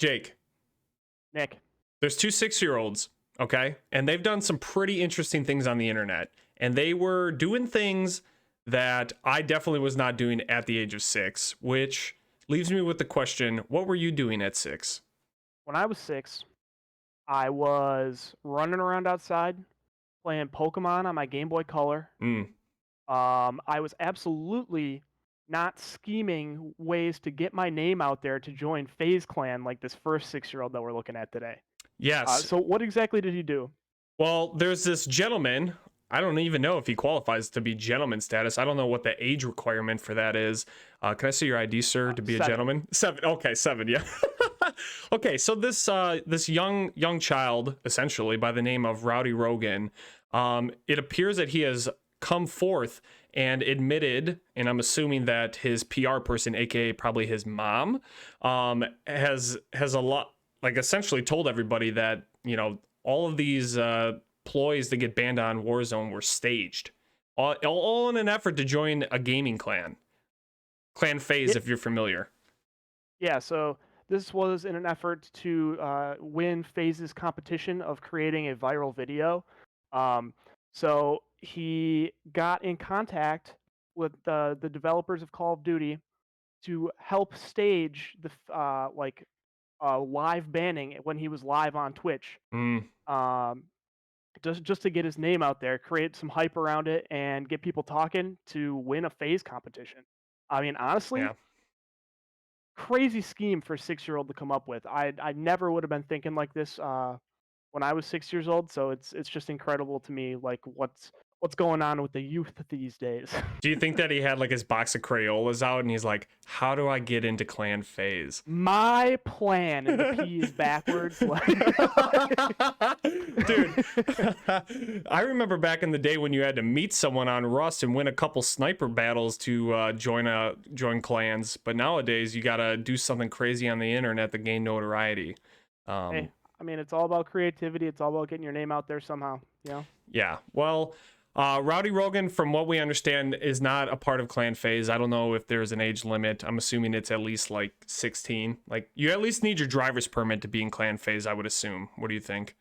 Jake, Nick. there's two 6-year-olds, okay? And they've done some pretty interesting things on the internet. And they were doing things that I definitely was not doing at the age of 6, which leaves me with the question, what were you doing at 6? When I was 6, I was running around outside playing Pokemon on my Game Boy Color. I was absolutely not scheming ways to get my name out there to join FaZe Clan like this first 6-year-old that we're looking at today. Yes. So what exactly did he do? Well, there's this gentleman. I don't even know if he qualifies to be gentleman status. I don't know what the age requirement for that is. Can I see your ID, sir, to be 7. a gentleman? 7. Okay, 7. Yeah. Okay, so this young child, essentially by the name of RowdyRogan, it appears that he has come forth and admitted, and I'm assuming that his PR person, aka probably his mom, has a lot, like, essentially told everybody that, you know, all of these ploys to get banned on Warzone were staged, all in an effort to join a gaming clan FaZe, if you're familiar. Yeah, so this was in an effort to win FaZe's competition of creating a viral video. So he got in contact with the developers of Call of Duty to help stage the live banning when he was live on Twitch. Just to get his name out there, create some hype around it, and get people talking to win a FaZe competition. I mean, honestly, Yeah. crazy scheme for a 6-year-old to come up with. I never would have been thinking like this when I was 6 years old. So it's just incredible to me, like what's going on with the youth these days. Do you think that he had like his box of Crayolas out and he's like, how do I get into clan FaZe? My plan, and the P is backwards. Dude, I remember back in the day when you had to meet someone on Rust and win a couple sniper battles to join clans. But nowadays you gotta do something crazy on the internet to gain notoriety. Hey, I mean, it's all about creativity. It's all about getting your name out there somehow. You know? Yeah. Well, RowdyRogan, from what we understand, is not a part of clan FaZe. I don't know if there's an age limit. I'm assuming it's at least like 16. Like, you at least need your driver's permit to be in clan FaZe, I would assume. What do you think?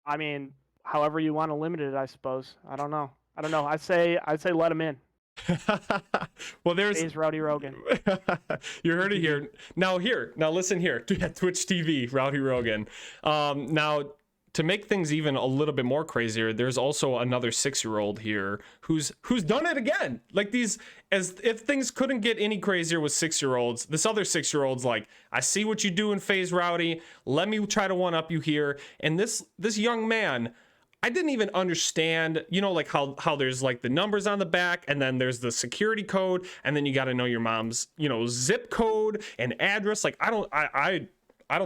I mean, however you want to limit it, I suppose. I don't know. I'd say let him in. Well, there's FaZe RowdyRogan. You heard it here. Now listen here. Twitch TV, RowdyRogan. Now, to make things even a little bit more crazier, there's also another 6-year-old here who's done it again. Like, these, as if things couldn't get any crazier with 6-year-olds, this other 6-year-old's like, I see what you do in FaZe, Rowdy. Let me try to one up you here. And this young man, I didn't even understand, you know, like how there's like the numbers on the back, and then there's the security code, and then you got to know your mom's, you know, zip code and address. Like, I don't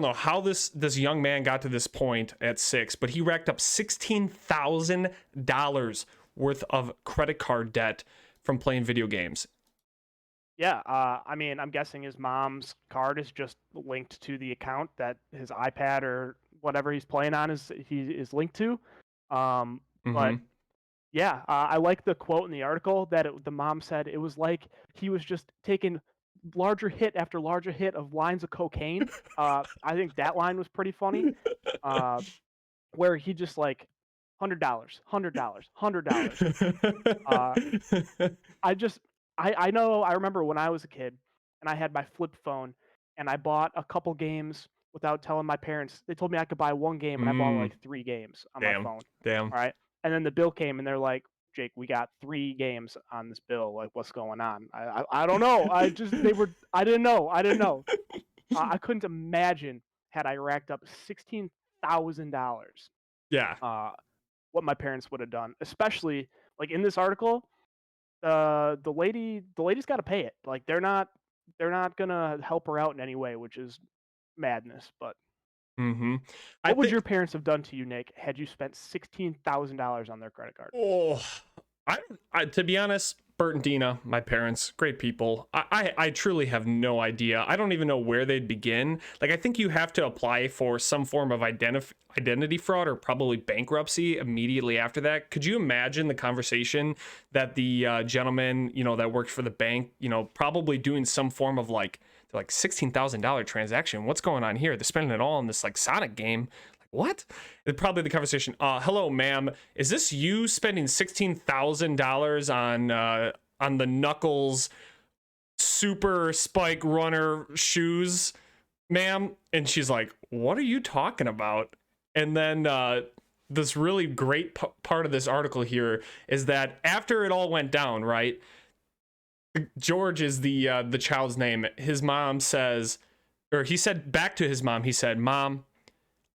know how this young man got to this point at 6, but he racked up $16,000 worth of credit card debt from playing video games. Yeah, I mean, I'm guessing his mom's card is just linked to the account that his iPad or whatever he's playing on is linked to. But yeah, I like the quote in the article that the mom said it was like he was just taking larger hit after larger hit of lines of cocaine. I think that line was pretty funny, where he just like $100, $100, $100. I know. I remember when I was a kid and I had my flip phone and I bought a couple games without telling my parents. They told me I could buy one game, and I bought like 3 games on my phone. Damn. All right, and then the bill came, and they're like, "Jake, we got 3 games on this bill. Like, what's going on?" I don't know. I didn't know. I couldn't imagine had I racked up $16,000. Yeah. What my parents would have done, especially like in this article, the lady's got to pay it. Like, they're not gonna help her out in any way, which is madness. But what would your parents have done to you, Nick, had you spent $16,000 on their credit card? Oh, I to be honest, Bert and Dina, my parents, great people. I truly have no idea. I don't even know where they'd begin. Like, I think you have to apply for some form of identity fraud or probably bankruptcy immediately after that. Could you imagine the conversation that the gentleman, you know, that worked for the bank, you know, probably doing some form of like like $16,000 transaction. What's going on here? They're spending it all on this like Sonic game. Like, what? Probably the conversation. Hello, ma'am. Is this you spending $16,000 on the Knuckles Super Spike Runner shoes, ma'am? And she's like, what are you talking about? And then this really great part of this article here is that after it all went down, right? George is the child's name. His mom says, or he said back to his mom, he said, Mom,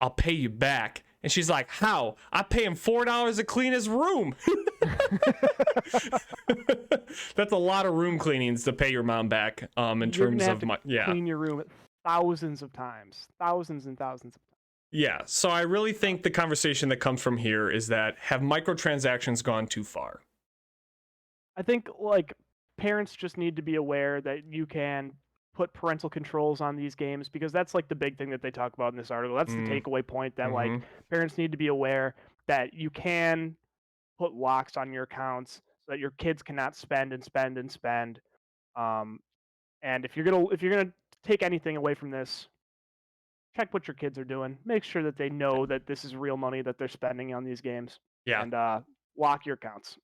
I'll pay you back. And she's like, how? I pay him $4 to clean his room. That's a lot of room cleanings to pay your mom back. In terms of clean your room thousands of times, thousands and thousands of times. Yeah. So I really think the conversation that comes from here is that have microtransactions gone too far? I think like parents just need to be aware that you can put parental controls on these games, because that's like the big thing that they talk about in this article. That's the takeaway point, that like parents need to be aware that you can put locks on your accounts so that your kids cannot spend and spend and spend. And if you're gonna take anything away from this, check what your kids are doing. Make sure that they know that this is real money that they're spending on these games. Yeah. And lock your accounts.